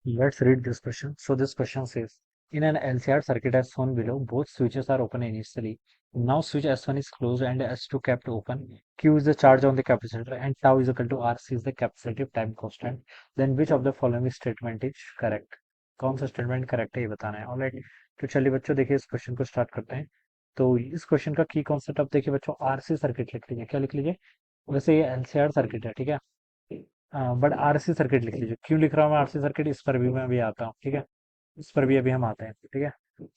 Let's read this question. So this question says, in an LCR circuit as shown below, both switches are open initially. Now switch S1 is closed and S2 kept open. Q is the charge on the capacitor and tau is equal to RC is the capacitive time constant. Then which of the following statement is correct? कौन सा statement correct है ये बताना है. Alright, तो चलिए बच्चों देखिए इस क्वेश्चन को स्टार्ट करते हैं. तो इस क्वेश्चन का की कॉन्सेप्ट आप देखिए बच्चों, आरसी सर्किट लिख लीजिए. क्या लिख लीजिए? वैसे ये एलसीआर सर्किट है, ठीक है. बट आरसी सर्किट लिख लीजिए. क्यों लिख रहा हूँ मैं आरसी सर्किट, इस पर भी मैं अभी आता हूँ, ठीक है. इस पर भी अभी हम आते हैं, ठीक है.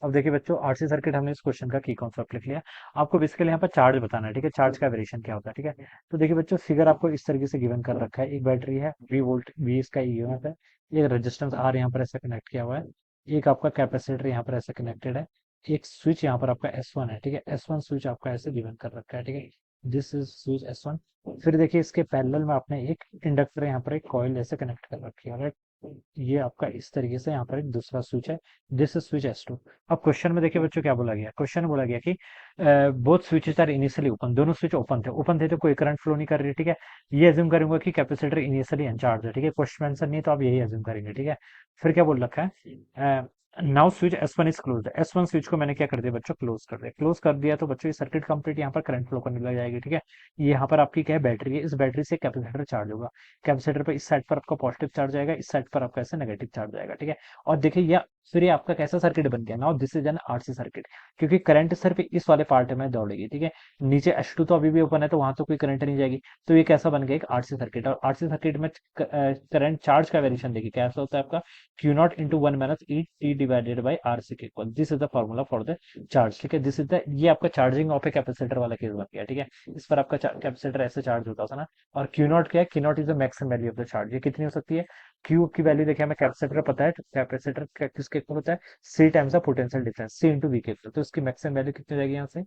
अब देखिए बच्चों, आरसी सर्किट हमने इस क्वेश्चन का की कॉन्सेप्ट लिख लिया. आपको बेसिकली यहाँ पर चार्ज बताना है, ठीक है. चार्ज का वेरिएशन क्या होता है, ठीक है. तो देखिए बच्चों, फिगर आपको इस तरीके से गिवन कर रखा है. एक बैटरी है, वी वोल्ट, वी इसका ईएमएफ है. एक रेजिस्टेंस आर यहाँ पर ऐसे कनेक्ट किया हुआ है. एक आपका कैपेसिटर यहाँ पर ऐसे कनेक्टेड है. एक स्विच यहाँ पर आपका S1 है, ठीक है. S1 स्विच आपका ऐसे गिवन कर रखा है, ठीक है. This is switch S1. फिर देखिए इसके पैरेलल में आपने एक इंडक्टर यहाँ पर एक कॉइल ऐसे कनेक्ट कर रखी है, राइट. ये आपका इस तरीके से यहाँ पर एक दूसरा स्विच है. This is switch S2. अब क्वेश्चन में देखिए बच्चों क्या बोला गया. क्वेश्चन में बोला गया कि both switches are initially open. दोनों स्विच ओपन थे तो कोई करंट फ्लो नहीं कर रही, ठीक है. ये एज्यूम करूंगा कि कैपेसिटर इनिशियली अनचार्ज है, ठीक है. क्वेश्चन आंसर नहीं है तो आप यही एज्यूम करेंगे, ठीक है. फिर क्या बोल रखा है, now switch S1 is close. S1 switch को मैंने क्या कर दिया बच्चों, क्लोज कर दिया. क्लोज कर दिया तो बच्चों ये सर्किट कंप्लीट यहाँ पर करंट फ्लो करने लग जाएगी, ठीक है. यहाँ पर आपकी क्या है, बैटरी है. इस बैटरी से कैपेसिटर चार्ज होगा. कैपेसिटर पर इस साइड पर आपका पॉजिटिव चार्ज आएगा, इस साइड पर आपका ऐसे नेगेटिव चार्ज आएगा, ठीक है. और देखिए ये फिर ये आपका कैसा सर्किट बन गया. Now this is an RC circuit, क्योंकि करंट सिर्फ इस वाले पार्ट में दौड़ेगी, ठीक है. नीचे S2 तो अभी भी ओपन है तो वहां तो कोई करंट नहीं जाएगी. तो ये कैसा बन गया, एक आरसी सर्किट. और आरसी सर्किट में करंट चार्ज का वेरिएशन देखिए कैसा होता है आपका, Q not into one minus e t divided by R C के equal. This is the formula for the charge, ठीक है. दिस इज द, ये आपका चार्जिंग ऑफ ए कैपेसिटर वाला केस बन गया, ठीक है. इस पर आपका कैपेसिटर ऐसे चार्ज होता था ना. और Q नॉट क्या है, Q not is the maximum value of the charge. ये कितनी हो सकती है, Q की वैल्यू देखिए हमें कैपेसिटर पता है. कैपेसिटर किसके इक्वल होता है, C times the potential difference, C into V के इक्वल. तो इसकी मैक्सिमम वैल्यू कितनी हो जाएगी यहाँ से,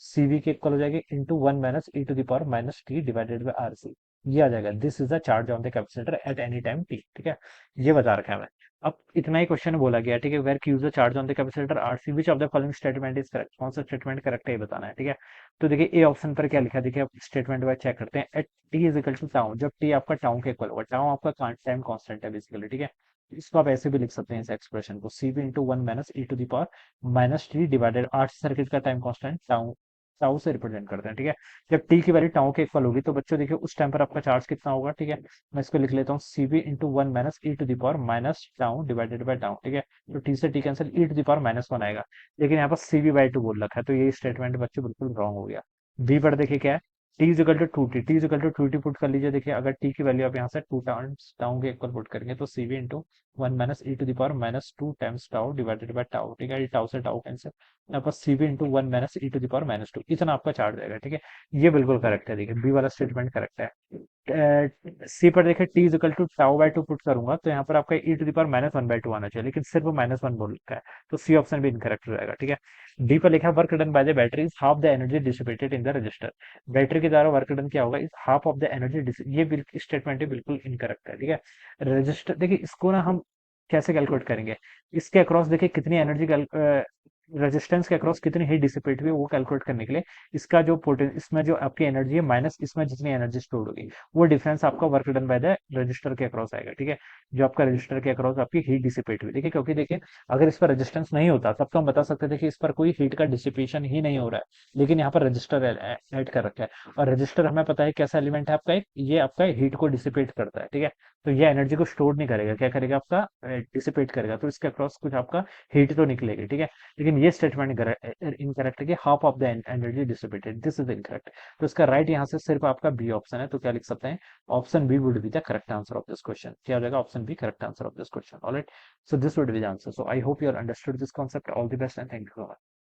CV के इक्वल हो जाएगी into one minus e to the power minus t divided by R C. ये आ जाएगा. This is the charge on the capacitor at any time t, ठीक है. ये बता रखा है. अब इतना ही क्वेश्चन बोला गया, ठीक है. Where Q is the charge on the capacitor RC, which of the following statement is correct. कौन सा स्टेटमेंट करेक्ट है ये बताना है, ठीक है. तो देखिए ए ऑप्शन पर क्या लिखा है, देखिए अब स्टेटमेंट वाइज चेक करते हैं. At t is equal to tau, जब टी आपका टाउ के इक्वल होगा. टाउ आपका टाइम कांस्टेंट है बेसिकली, ठीक है. इसको आप ऐसे भी लिख सकते हैं इस एक्सप्रेशन को, C B into one minus e to the power minus t divided RC circuit का टाइम कांस्टेंट टाउ, टाउ से रिप्रेजेंट करते हैं, ठीक है. जब टी की वैल्यू टाउ के इक्वल होगी तो बच्चों देखिए उस टाइम पर आपका चार्ज कितना होगा, ठीक है. मैं इसको लिख लेता हूँ, C B into one minus e to the power minus tau divided by tau, ठीक है. तो टी से t cancel, e to the power minus one आएगा. लेकिन यहाँ पर सी बी बाई टू बोल रखा है तो ये स्टेटमेंट बच्चों बिल्कुल रॉन्ग हो गया. बी पर देखिए क्या है, t is equal to two t, t is equal to two t put कर लीजिए. देखिए अगर टी की वैल्यू आप यहाँ से टू टाइम्स टाउ के इक्वल पुट करेंगे तो C B into one minus e to the power minus two times tau divided by tau, ठीक है. टाउ से टाउ कैंसिल, यहाँ पर C B into one minus e to the power minus two, इतना आपका charge आएगा, ठीक है. ये बिल्कुल करेक्ट है. देखिए बी वाला स्टेटमेंट करेक्ट है. सी पर देखिए t is equal to tau by two put करूंगा तो यहाँ पर आपका e to the power minus one by two आना चाहिए, लेकिन सिर्फ माइनस वन बोल रखा है. तो सी ऑप्शन भी इनकरेक्ट हो जाएगा, ठीक है. डी पर लिखा work done by the battery is half the energy dissipated in the register. Battery के द्वारा वर्क डन क्या होगा, इस हाफ ऑफ द एनर्जी. ये स्टेटमेंट बिल्कुल इनकरेक्ट है, ठीक है. रजिस्टर देखिए इसको ना हम कैसे कैलकुलेट करेंगे, इसके अक्रॉस देखिए कितनी एनर्जी, रेजिस्टेंस के अक्रॉस कितनी हीट डिसिपेट हुई वो कैलकुलेट करने के लिए इसका जो पोटेंशियल, इसमें जो आपकी एनर्जी है माइनस इसमें जितनी एनर्जी स्टोर होगी वो डिफरेंस आपका work done by the register के अक्रॉस आएगा, ठीक है. जो आपका रजिस्टर के अक्रॉस आपकी हीट डिसिपेट हुई, देखिए क्योंकि देखिए अगर इस पर रेजिस्टेंस नहीं होता तब तो हम बता सकते थे कि इस पर कोई हीट का डिसिपेशन ही नहीं हो रहा है. लेकिन यहाँ पर रजिस्टर ऐड कर रखा है और रजिस्टर हमें पता है कैसा एलिमेंट है आपका, एक ये आपका हीट को डिसिपेट करता है, ठीक है. तो ये एनर्जी को स्टोर नहीं करेगा, क्या करेगा आपका, डिसिपेट करेगा. तो इसके अक्रॉस कुछ आपका हीट तो निकलेगी, ठीक है. लेकिन ये स्टेटमेंट इनकरेक्ट है कि half of the energy dissipated. This is incorrect. तो इसका राइट यहाँ से सिर्फ आपका बी ऑप्शन है. तो क्या लिख सकते हैं, option B would be the correct answer of this question. क्या हो जाएगा, option B correct answer of this question. Alright, so this would be the answer. So I hope you are understood this concept. All the best and thank you.